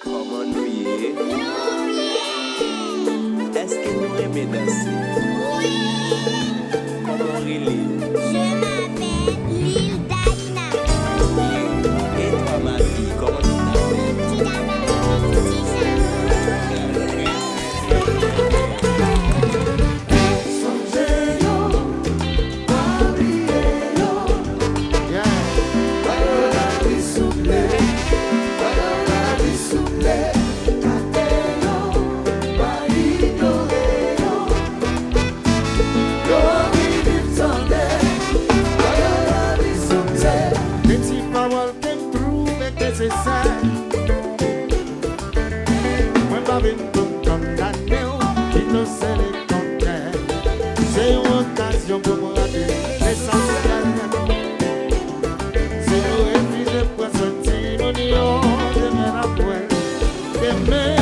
Comment nous y est? Est-ce que nous aimons danser? Oui. Comment on est? Je m'appelle Lil Dana. Et toi, ma fille, comment tu t'appelles? Tidana Tisha. C'est une occasion pour moi de l'essentiel. Si nous refusons pour sortir, nous disons demain après. Demain,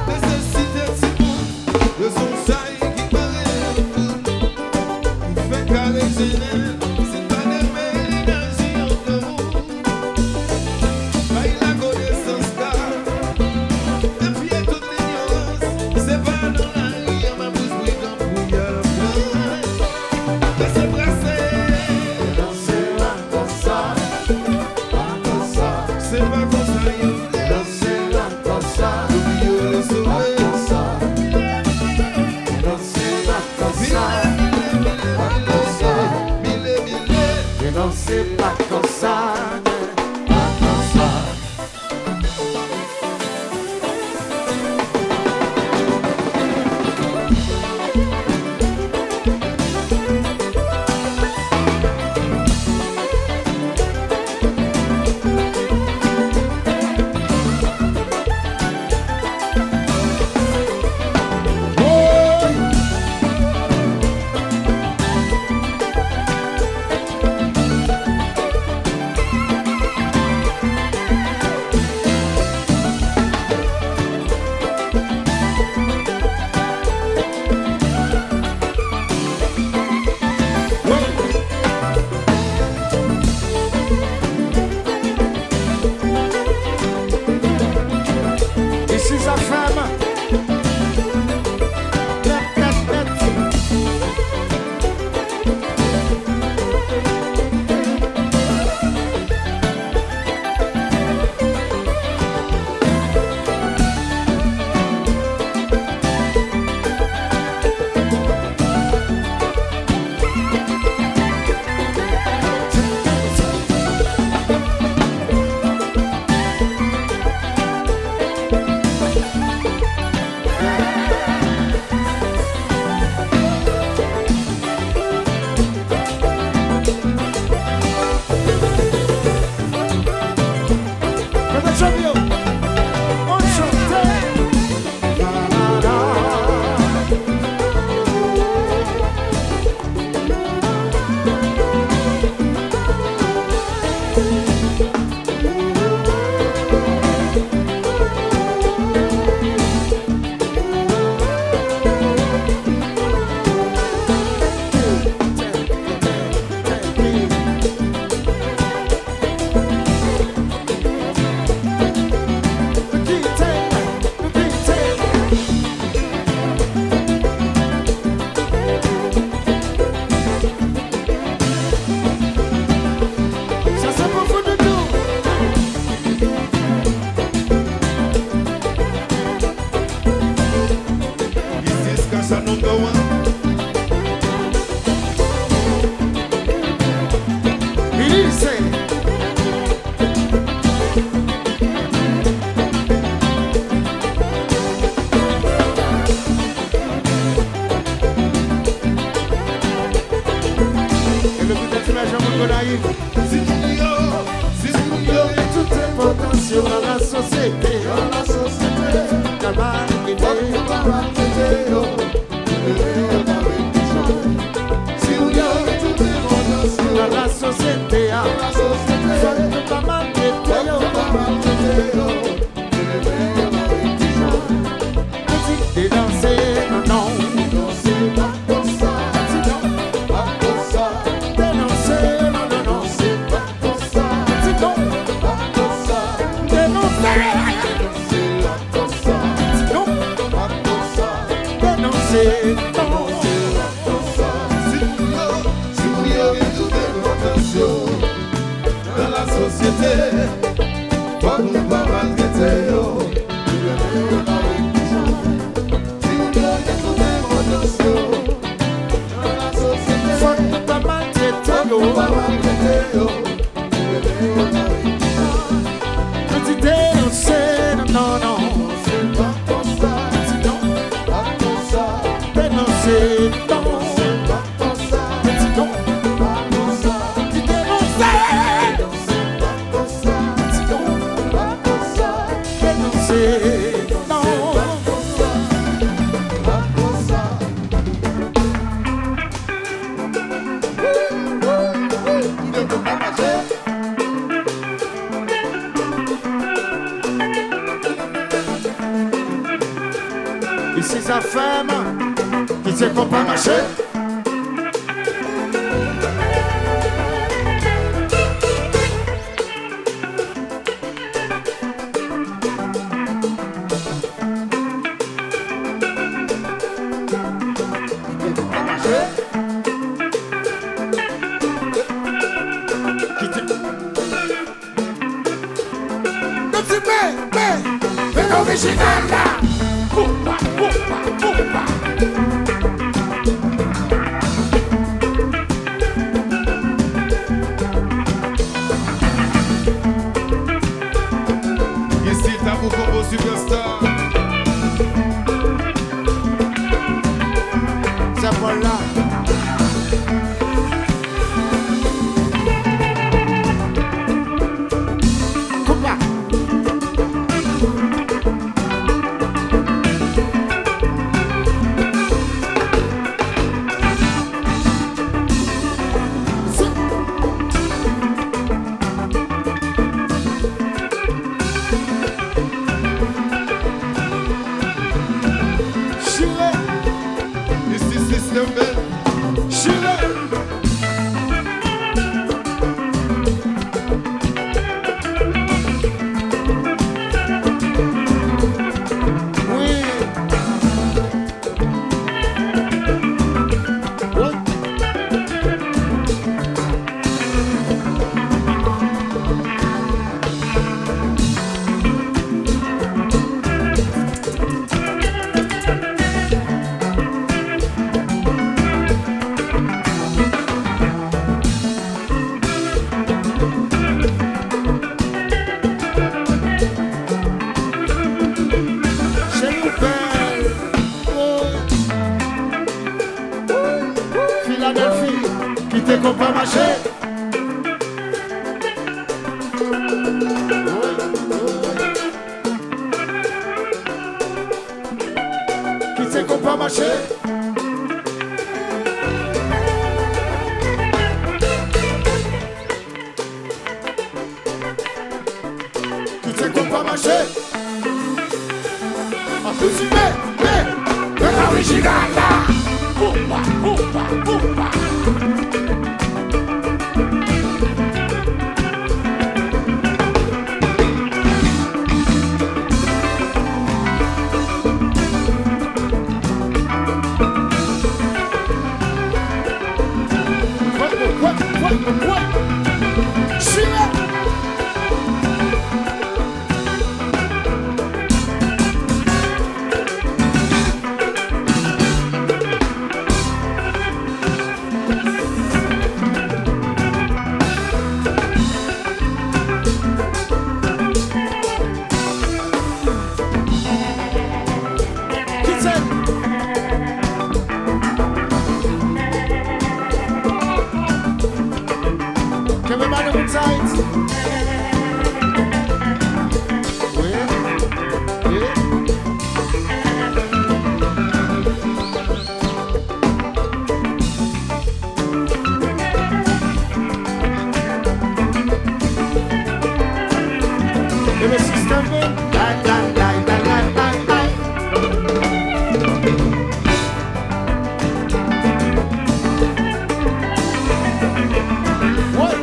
Necessité, c'est pour le son. Si vous y avez toute importance dans la société, la malgré si vous y avez toute importance dans la société, faut pas malgré et danser, non, danser, pas comme ça, pas comme ça, dénoncer, non, non, non, c'est pas comme ça, c'est non, pas comme ça, dénoncer, pas comme ça, c'est non, pas comme ça, dénoncer, non, pas comme ça. Si vous y avez toute attention dans la société, pas nous pas malgré yo. Petit dénoncer, non, non, c'est pas comme ça, non, pas comme ça, dénoncer, non, c'est pas comme ça, petit non, pas comme ça, petit dénoncer, c'est pas comme ça, petit non, pas comme ça, dénoncer, non, pas comme ça, pas comme ça. Ici sa femme qui sait qu'on peut marcher. Original là. Poupa, poupa, poupa. Ici t'as mon combo superstar. Ça voilà. Poupa. Qu'on peut marcher. Qui c'est qu'on peut marcher? Qui c'est qu'on peut marcher? En plus, le original là. Poupa, poupa, poupa. jumping. Lie, lie, lie, lie, lie, lie, lie. What?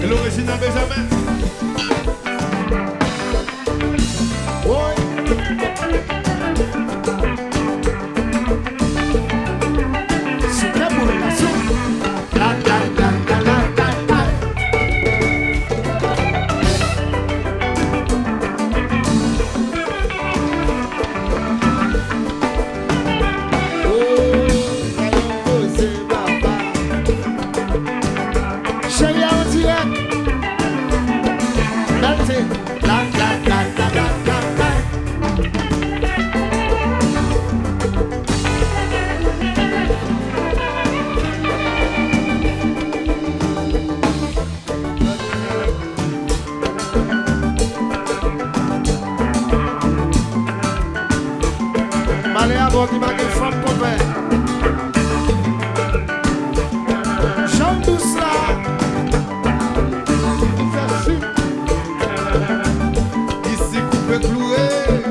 L'original Benjamin. Boy. Super population. La la la la la la la. Oh, c'est papa. Chérie, on dirait. That's it. La la la la la la la. Malé à bord qui m'a dit femme pour faire. Jean douce là. Ici coupé cloué.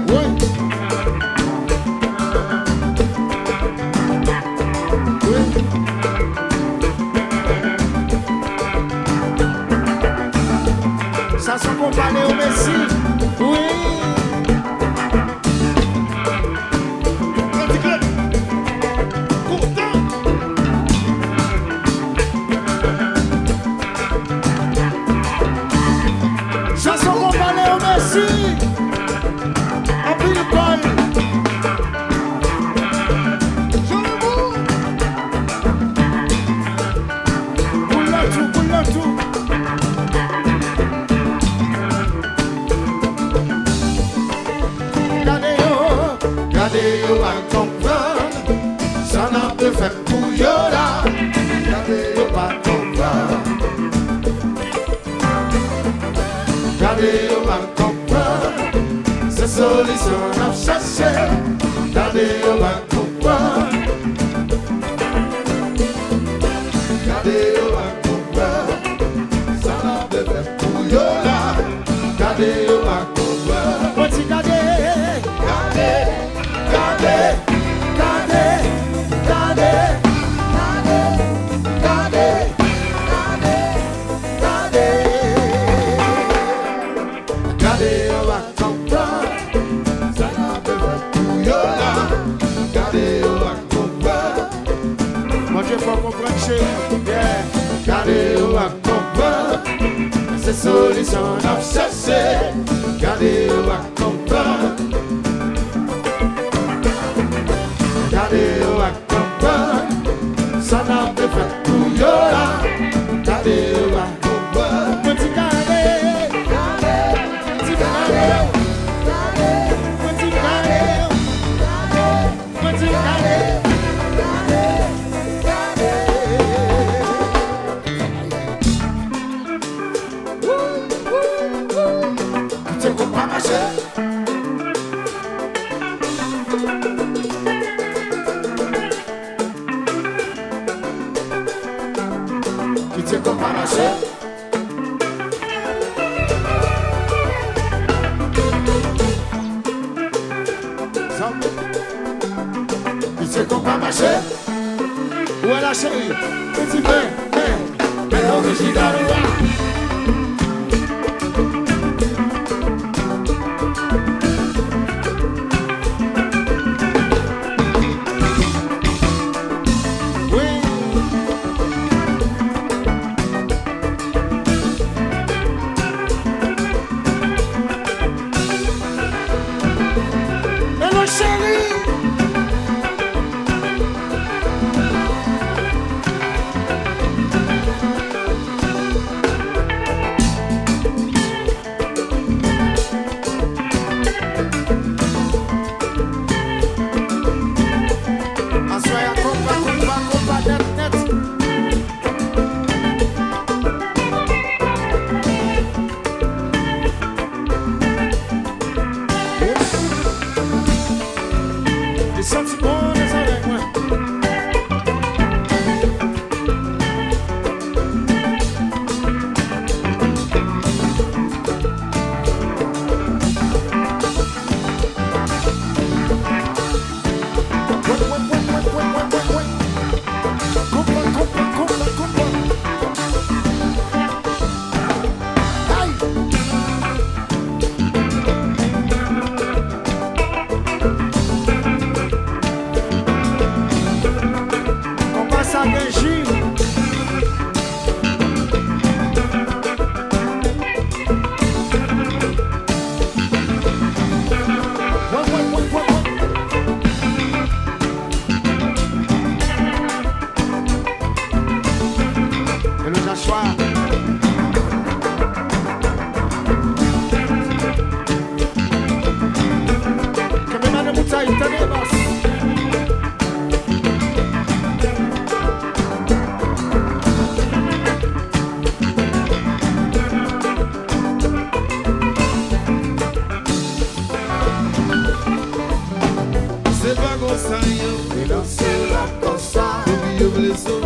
Oui. Oui. Ça sont comparés au Messi. Oui. Petit club. Content. Ça sont comparés au Messi. En pile poil. Boule le tout, boule le tout. Gardez yo à comprendre. Ça n'a pas fait pour yo là. Gardez yo pas comprendre. Gardez yo à comprendre. C'est solution à chercher. Gardez yo à comprendre. Gardez yo à comprendre. Ça n'a pas fait pour yo là. Gardez yo à comprendre. Petit gardez. Gardez. Gardez. Gardez. Gardez. Gardez. Gardez. Gardez, on va comprendre. Ça n'a pas fait pour yo là. Gardez, on va comprendre. Moi, je faut comprendre, chérie. Yeah. Gardez, on va comprendre. C'est solution à chercher. Gardez, on va comprendre. Gardez, on va comprendre. Ça n'a pas fait pour yo là. Gardez, on va comprendre. Petit gardez. C'est comme pas marcher. C'est comme pas marcher. Où est la chérie? Petit peu, mais l'original danser la cosa. Oubliez les autres.